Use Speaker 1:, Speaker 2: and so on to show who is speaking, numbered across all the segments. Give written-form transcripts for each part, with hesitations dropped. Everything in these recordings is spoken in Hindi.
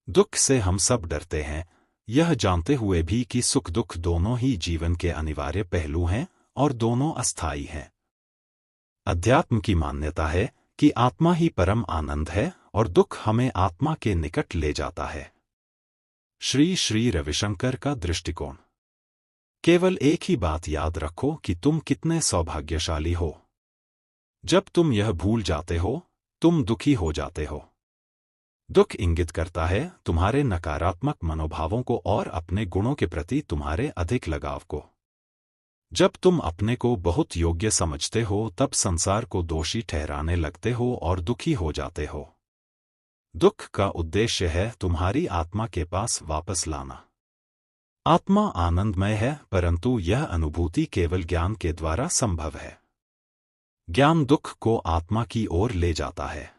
Speaker 1: दुख से हम सब डरते हैं, यह जानते हुए भी कि सुख दुख दोनों ही जीवन के अनिवार्य पहलू हैं और दोनों अस्थायी हैं। अध्यात्म की मान्यता है कि आत्मा ही परम आनंद है और दुख हमें आत्मा के निकट ले जाता है। श्री श्री रविशंकर का दृष्टिकोण। केवल एक ही बात याद रखो कि तुम कितने सौभाग्यशाली हो। जब तुम यह भूल जाते हो, तुम दुखी हो जाते हो। दुख इंगित करता है तुम्हारे नकारात्मक मनोभावों को और अपने गुणों के प्रति तुम्हारे अधिक लगाव को। जब तुम अपने को बहुत योग्य समझते हो, तब संसार को दोषी ठहराने लगते हो और दुखी हो जाते हो। दुख का उद्देश्य है तुम्हारी आत्मा के पास वापस लाना। आत्मा आनंदमय है, परंतु यह अनुभूति केवल ज्ञान के द्वारा संभव है। ज्ञान दुख को आत्मा की ओर ले जाता है।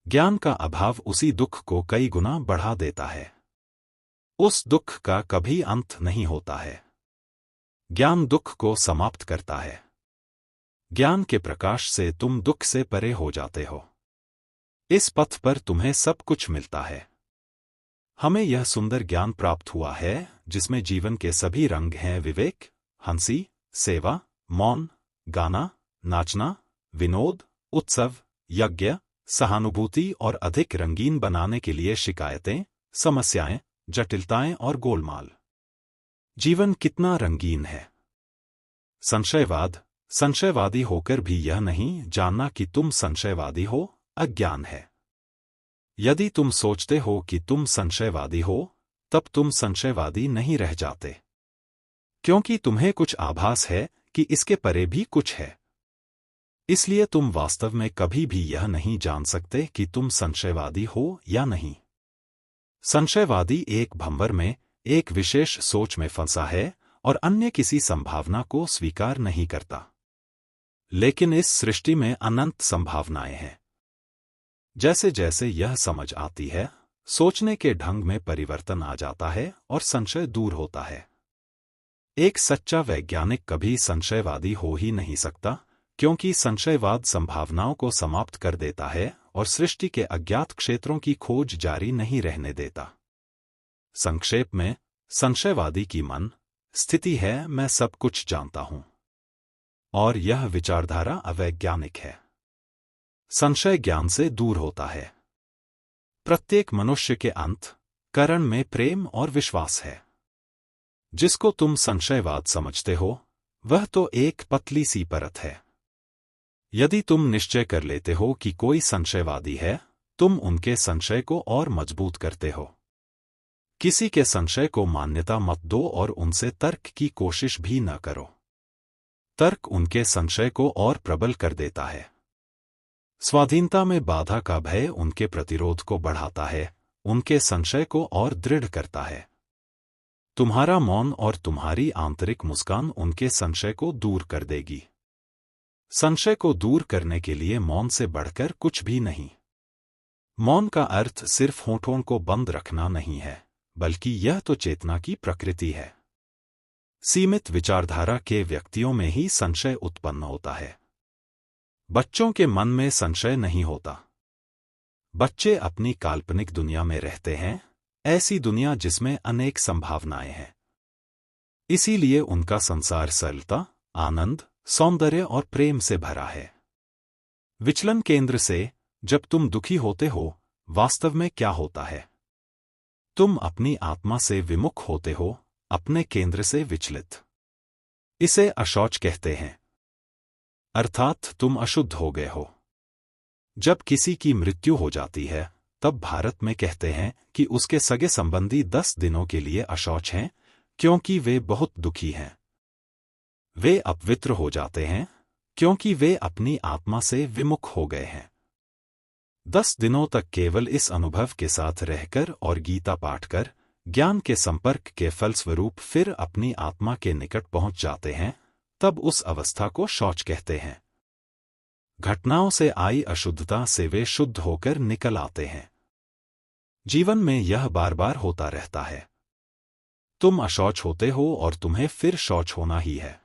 Speaker 1: ज्ञान का अभाव उसी दुख को कई गुना बढ़ा देता है। उस दुख का कभी अंत नहीं होता है। ज्ञान दुख को समाप्त करता है। ज्ञान के प्रकाश से तुम दुख से परे हो जाते हो। इस पथ पर तुम्हें सब कुछ मिलता है। हमें यह सुंदर ज्ञान प्राप्त हुआ है जिसमें जीवन के सभी रंग हैं। विवेक, हंसी, सेवा, मौन, गाना, नाचना, विनोद, उत्सव, यज्ञ, सहानुभूति और अधिक रंगीन बनाने के लिए शिकायतें, समस्याएं, जटिलताएं और गोलमाल। जीवन कितना रंगीन है। संशयवादी होकर भी यह नहीं जानना कि तुम संशयवादी हो, अज्ञान है। यदि तुम सोचते हो कि तुम संशयवादी हो, तब तुम संशयवादी नहीं रह जाते, क्योंकि तुम्हें कुछ आभास है कि इसके परे भी कुछ है। इसलिए तुम वास्तव में कभी भी यह नहीं जान सकते कि तुम संशयवादी हो या नहीं। संशयवादी एक भंवर में, एक विशेष सोच में फंसा है और अन्य किसी संभावना को स्वीकार नहीं करता। लेकिन इस सृष्टि में अनंत संभावनाएं हैं। जैसे जैसे यह समझ आती है, सोचने के ढंग में परिवर्तन आ जाता है और संशय दूर होता है। एक सच्चा वैज्ञानिक कभी संशयवादी हो ही नहीं सकता, क्योंकि संशयवाद संभावनाओं को समाप्त कर देता है और सृष्टि के अज्ञात क्षेत्रों की खोज जारी नहीं रहने देता। संक्षेप में, संशयवादी की मन स्थिति है मैं सब कुछ जानता हूं, और यह विचारधारा अवैज्ञानिक है। संशय ज्ञान से दूर होता है। प्रत्येक मनुष्य के अंतःकरण में प्रेम और विश्वास है। जिसको तुम संशयवाद समझते हो, वह तो एक पतली सी परत है। यदि तुम निश्चय कर लेते हो कि कोई संशयवादी है, तुम उनके संशय को और मजबूत करते हो। किसी के संशय को मान्यता मत दो और उनसे तर्क की कोशिश भी न करो। तर्क उनके संशय को और प्रबल कर देता है। स्वाधीनता में बाधा का भय उनके प्रतिरोध को बढ़ाता है, उनके संशय को और दृढ़ करता है। तुम्हारा मौन और तुम्हारी आंतरिक मुस्कान उनके संशय को दूर कर देगी। संशय को दूर करने के लिए मौन से बढ़कर कुछ भी नहीं। मौन का अर्थ सिर्फ होठों को बंद रखना नहीं है, बल्कि यह तो चेतना की प्रकृति है। सीमित विचारधारा के व्यक्तियों में ही संशय उत्पन्न होता है। बच्चों के मन में संशय नहीं होता। बच्चे अपनी काल्पनिक दुनिया में रहते हैं, ऐसी दुनिया जिसमें अनेक संभावनाएं हैं। इसीलिए उनका संसार सरलता, आनंद, सौंदर्य और प्रेम से भरा है। विचलन केंद्र से जब तुम दुखी होते हो, वास्तव में क्या होता है? तुम अपनी आत्मा से विमुख होते हो, अपने केंद्र से विचलित। इसे अशौच कहते हैं, अर्थात तुम अशुद्ध हो गए हो। जब किसी की मृत्यु हो जाती है, तब भारत में कहते हैं कि उसके सगे संबंधी 10 दिनों के लिए अशौच हैं, क्योंकि वे बहुत दुखी हैं। वे अपवित्र हो जाते हैं, क्योंकि वे अपनी आत्मा से विमुख हो गए हैं। 10 दिनों तक केवल इस अनुभव के साथ रहकर और गीता पाठ कर, ज्ञान के संपर्क के फलस्वरूप फिर अपनी आत्मा के निकट पहुंच जाते हैं, तब उस अवस्था को शौच कहते हैं। घटनाओं से आई अशुद्धता से वे शुद्ध होकर निकल आते हैं। जीवन में यह बार बार होता रहता है। तुम अशौच होते हो और तुम्हें फिर शौच होना ही है।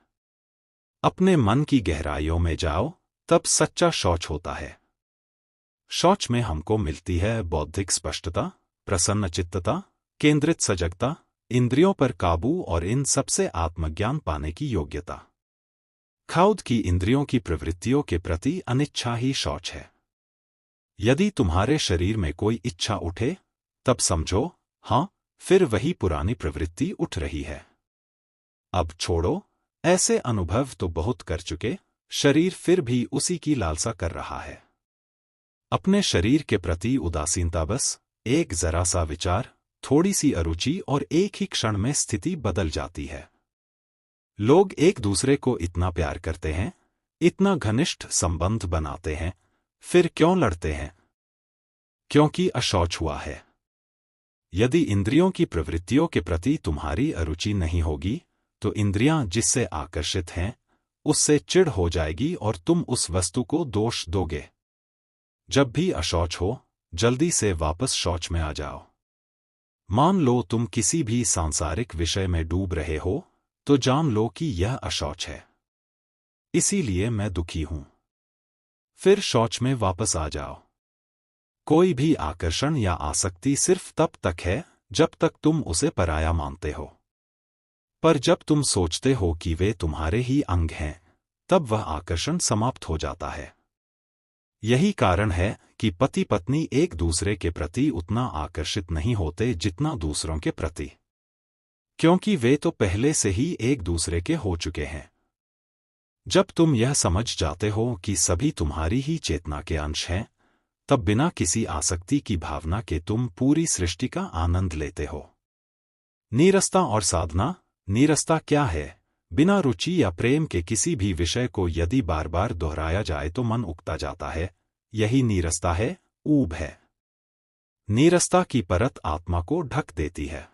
Speaker 1: अपने मन की गहराइयों में जाओ, तब सच्चा शौच होता है। शौच में हमको मिलती है बौद्धिक स्पष्टता, प्रसन्नचित्तता, केंद्रित सजगता, इंद्रियों पर काबू और इन सबसे आत्मज्ञान पाने की योग्यता। क्षौध की इंद्रियों की प्रवृत्तियों के प्रति अनिच्छा ही शौच है। यदि तुम्हारे शरीर में कोई इच्छा उठे, तब समझो, हाँ, फिर वही पुरानी प्रवृत्ति उठ रही है। अब छोड़ो, ऐसे अनुभव तो बहुत कर चुके, शरीर फिर भी उसी की लालसा कर रहा है। अपने शरीर के प्रति उदासीनता, बस एक जरा सा विचार, थोड़ी सी अरुचि और एक ही क्षण में स्थिति बदल जाती है। लोग एक दूसरे को इतना प्यार करते हैं, इतना घनिष्ठ संबंध बनाते हैं, फिर क्यों लड़ते हैं? क्योंकि अशौच हुआ है। यदि इंद्रियों की प्रवृत्तियों के प्रति तुम्हारी अरुचि नहीं होगी, तो इंद्रियां जिससे आकर्षित हैं, उससे चिढ़ हो जाएगी और तुम उस वस्तु को दोष दोगे। जब भी अशौच हो, जल्दी से वापस शौच में आ जाओ। मान लो तुम किसी भी सांसारिक विषय में डूब रहे हो, तो जान लो कि यह अशौच है। इसीलिए मैं दुखी हूं। फिर शौच में वापस आ जाओ। कोई भी आकर्षण या आसक्ति सिर्फ तब तक है जब तक तुम उसे पराया मानते हो। पर जब तुम सोचते हो कि वे तुम्हारे ही अंग हैं, तब वह आकर्षण समाप्त हो जाता है। यही कारण है कि पति पत्नी एक दूसरे के प्रति उतना आकर्षित नहीं होते जितना दूसरों के प्रति, क्योंकि वे तो पहले से ही एक दूसरे के हो चुके हैं। जब तुम यह समझ जाते हो कि सभी तुम्हारी ही चेतना के अंश हैं, तब बिना किसी आसक्ति की भावना के तुम पूरी सृष्टि का आनंद लेते हो। नीरसता और साधना। नीरसता क्या है? बिना रुचि या प्रेम के किसी भी विषय को यदि बार बार दोहराया जाए तो मन उगता जाता है। यही नीरसता है, ऊब है। नीरसता की परत आत्मा को ढक देती है।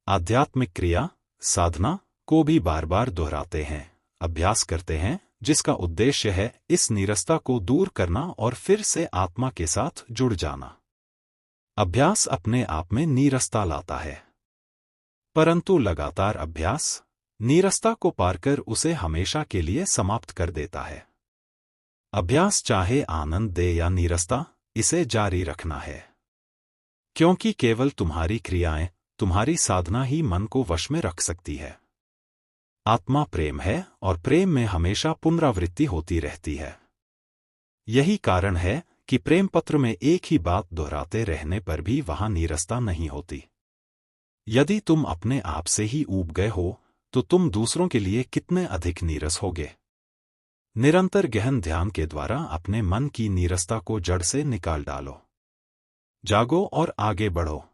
Speaker 1: आध्यात्मिक क्रिया, साधना को भी बार बार दोहराते हैं, अभ्यास करते हैं, जिसका उद्देश्य है इस नीरसता को दूर करना और फिर से आत्मा के साथ जुड़ जाना। अभ्यास अपने आप में नीरसता लाता है, परंतु लगातार अभ्यास नीरसता को पार कर उसे हमेशा के लिए समाप्त कर देता है। अभ्यास चाहे आनंद दे या नीरसता, इसे जारी रखना है, क्योंकि केवल तुम्हारी क्रियाएं, तुम्हारी साधना ही मन को वश में रख सकती है। आत्मा प्रेम है और प्रेम में हमेशा पुनरावृत्ति होती रहती है। यही कारण है कि प्रेम पत्र में एक ही बात दोहराते रहने पर भी वहां नीरसता नहीं होती। यदि तुम अपने आप से ही ऊब गए हो, तो तुम दूसरों के लिए कितने अधिक नीरस होगे। निरंतर गहन ध्यान के द्वारा अपने मन की नीरसता को जड़ से निकाल डालो। जागो और आगे बढ़ो।